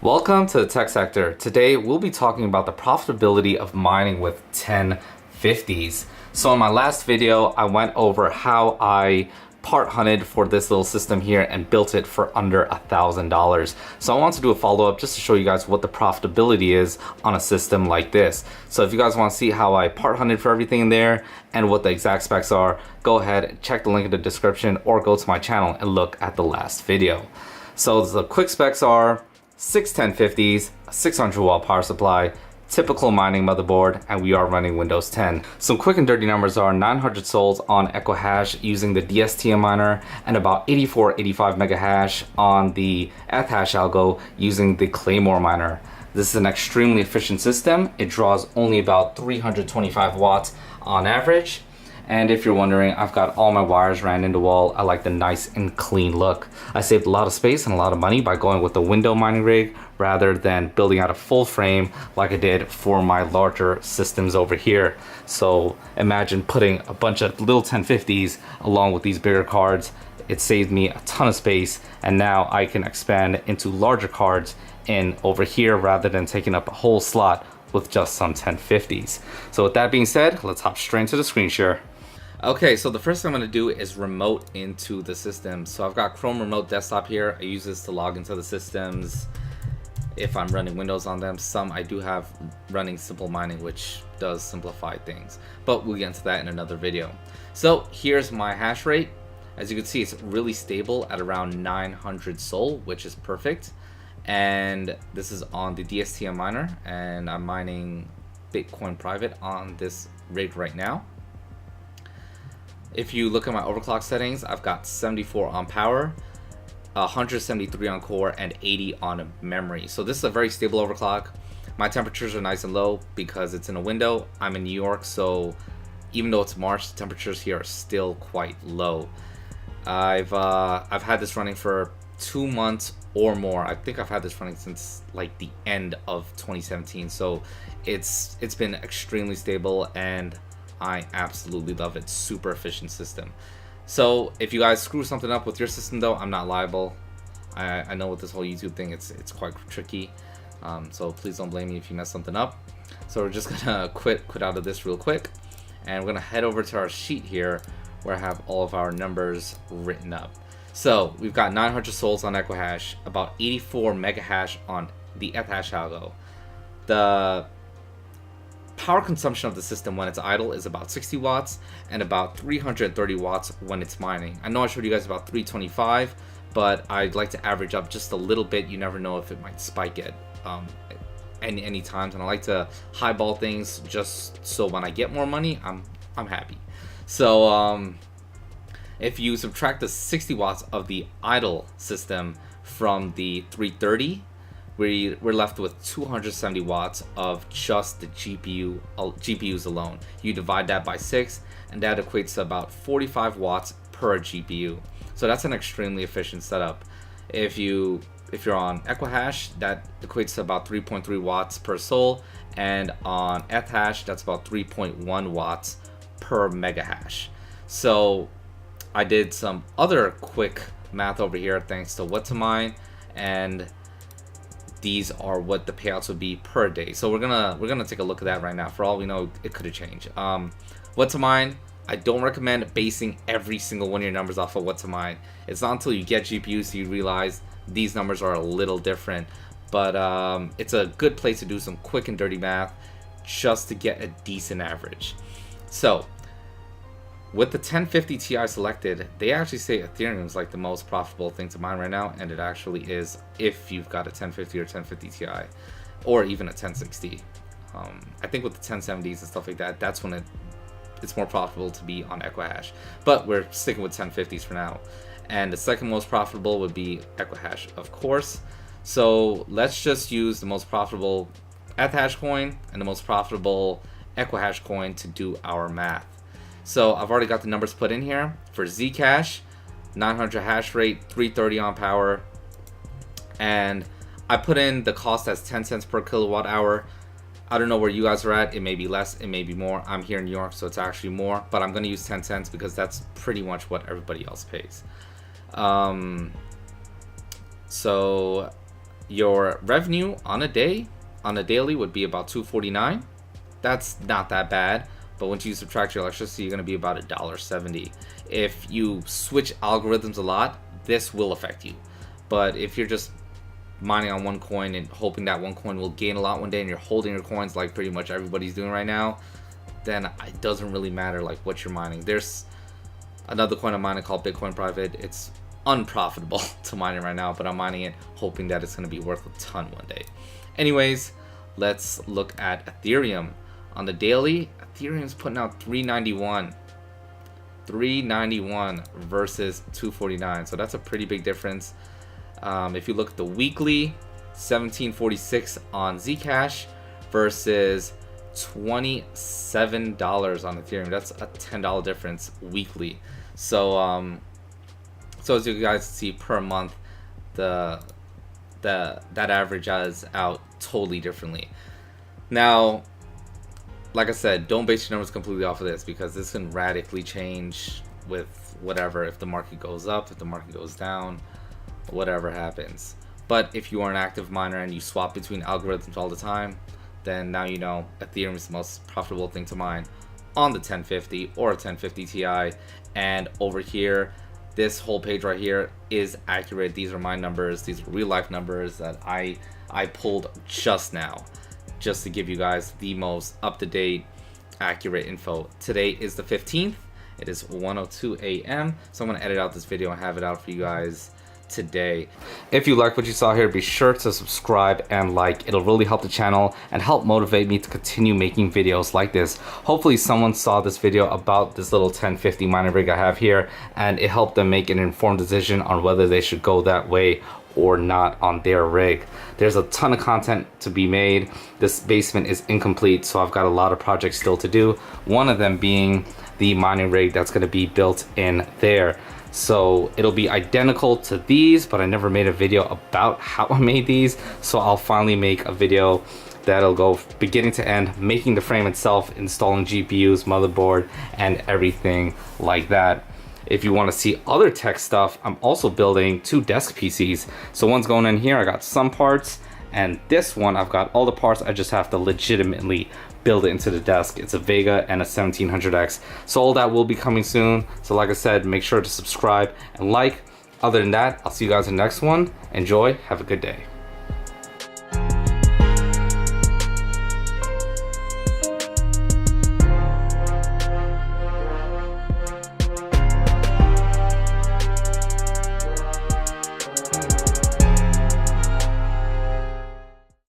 Welcome to the tech sector. Today we'll be talking about the profitability of mining with 1050s. So in my last video I went over how I part hunted for this little system here and built it for under $1,000. So I want to do a follow-up just to show you guys what the profitability is on a system like this. So if you guys want to see how I part hunted for everything in there and what the exact specs are, go ahead, check the link in the description or go to my channel and look at the last video. So the quick specs are 6 1050s, a 600 watt power supply, typical mining motherboard, and we are running Windows 10. Some quick and dirty numbers are 900 souls on Equihash using the DSTM miner and about 85 mega hash on the Ethash algo using the Claymore miner. This is an extremely efficient system. It draws only about 325 watts on average. And if you're wondering, I've got all my wires ran into wall. I like the nice and clean look. I saved a lot of space and a lot of money by going with the window mining rig rather than building out a full frame like I did for my larger systems over here. So imagine putting a bunch of little 1050s along with these bigger cards. It saved me a ton of space, and now I can expand into larger cards in over here rather than taking up a whole slot with just some 1050s. So with that being said, let's hop straight into the screen share. Okay, so the first thing I'm going to do is remote into the system. So I've got Chrome Remote Desktop here. I use this to log into the systems if I'm running Windows on them. Some I do have running simple mining, which does simplify things, but we'll get into that in another video. So here's my hash rate. As you can see, it's really stable at around 900 sol, which is perfect. And this is on the DSTM miner, and I'm mining Bitcoin private on this rig right now. If you look at my overclock settings, I've got 74 on power, 173 on core, and 80 on memory. So this is a very stable overclock. My temperatures are nice and low because it's in a window. I'm in New York, so even though it's March, the temperatures here are still quite low. I've had this running for 2 months or more. I think I've had this running since like the end of 2017. So it's been extremely stable, and I absolutely love it. Super efficient system. So if you guys screw something up with your system though, I'm not liable. I know with this whole YouTube thing, it's quite tricky. So please don't blame me if you mess something up. So we're just gonna quit out of this real quick, and we're gonna head over to our sheet here where I have all of our numbers written up. So we've got 900 souls on Equihash, about 84 mega hash on the Ethash algo. The power consumption of the system when it's idle is about 60 watts and about 330 watts when it's mining. I know I showed you guys about 325, but I'd like to average up just a little bit. You never know if it might spike at any times, and I like to highball things just so when I get more money, I'm happy. So if you subtract the 60 watts of the idle system from the 330, we're left with 270 watts of just the GPUs alone. You divide that by 6, and that equates to about 45 watts per GPU. So that's an extremely efficient setup. If you're on Equihash, that equates to about 3.3 watts per soul, and on Ethash, that's about 3.1 watts per mega hash. So I did some other quick math over here thanks to what to mine, and these are what the payouts would be per day. So we're gonna take a look at that right now. For all we know, it could have changed. What to mine, I don't recommend basing every single one of your numbers off of what to mine. It's not until you get GPUs you realize these numbers are a little different. But it's a good place to do some quick and dirty math just to get a decent average. So with the 1050 Ti selected, they actually say Ethereum is like the most profitable thing to mine right now, and it actually is if you've got a 1050 or 1050 Ti, or even a 1060. I think with the 1070s and stuff like that, that's when it's more profitable to be on Equihash. But we're sticking with 1050s for now. And the second most profitable would be Equihash, of course. So let's just use the most profitable Ethash coin and the most profitable Equihash coin to do our math. So I've already got the numbers put in here. For Zcash, 900 hash rate, 330 on power, and I put in the cost as 10 cents per kilowatt hour. I don't know where you guys are at. It may be less, it may be more. I'm here in New York, so it's actually more, but I'm going to use 10 cents because that's pretty much what everybody else pays. So your revenue on a daily would be about $2.49. That's not that bad, but once you subtract your electricity, you're going to be about $1.70. If you switch algorithms a lot, this will affect you. But if you're just mining on one coin and hoping that one coin will gain a lot one day, and you're holding your coins like pretty much everybody's doing right now, then it doesn't really matter like what you're mining. There's another coin I'm mining called Bitcoin Private. It's unprofitable to mine it right now, but I'm mining it hoping that it's going to be worth a ton one day. Anyways, let's look at Ethereum. On the daily, Ethereum's putting out 391 versus 249, so that's a pretty big difference. If you look at the weekly, 1746 on Zcash versus $27 on Ethereum. That's a $10 difference weekly. So so as you guys see per month, that average is out totally differently. Now, like I said, don't base your numbers completely off of this, because this can radically change with whatever, if the market goes up, if the market goes down, whatever happens. But if you are an active miner and you swap between algorithms all the time, then now you know Ethereum is the most profitable thing to mine on the 1050 or 1050 Ti. And over here, this whole page right here is accurate. These are my numbers. These are real life numbers that I pulled just now, just to give you guys the most up-to-date, accurate info. Today is the 15th. It is 1:02 a.m. So I'm going to edit out this video and have it out for you guys today. If you like what you saw here, be sure to subscribe and like. It'll really help the channel and help motivate me to continue making videos like this. Hopefully someone saw this video about this little 1050 mining rig I have here, and it helped them make an informed decision on whether they should go that way or not on their rig. There's a ton of content to be made. This basement is incomplete, so I've got a lot of projects still to do. One of them being the mining rig that's going to be built in there. So it'll be identical to these, but I never made a video about how I made these. So I'll finally make a video that'll go beginning to end, making the frame itself, installing GPUs, motherboard, and everything like that. If you want to see other tech stuff, I'm also building 2 desk PCs. So one's going in here, I got some parts, and this one I've got all the parts. I just have to legitimately build it into the desk. It's a Vega and a 1700X. So all that will be coming soon. So like I said, make sure to subscribe and like. Other than that, I'll see you guys in the next one. Enjoy, have a good day.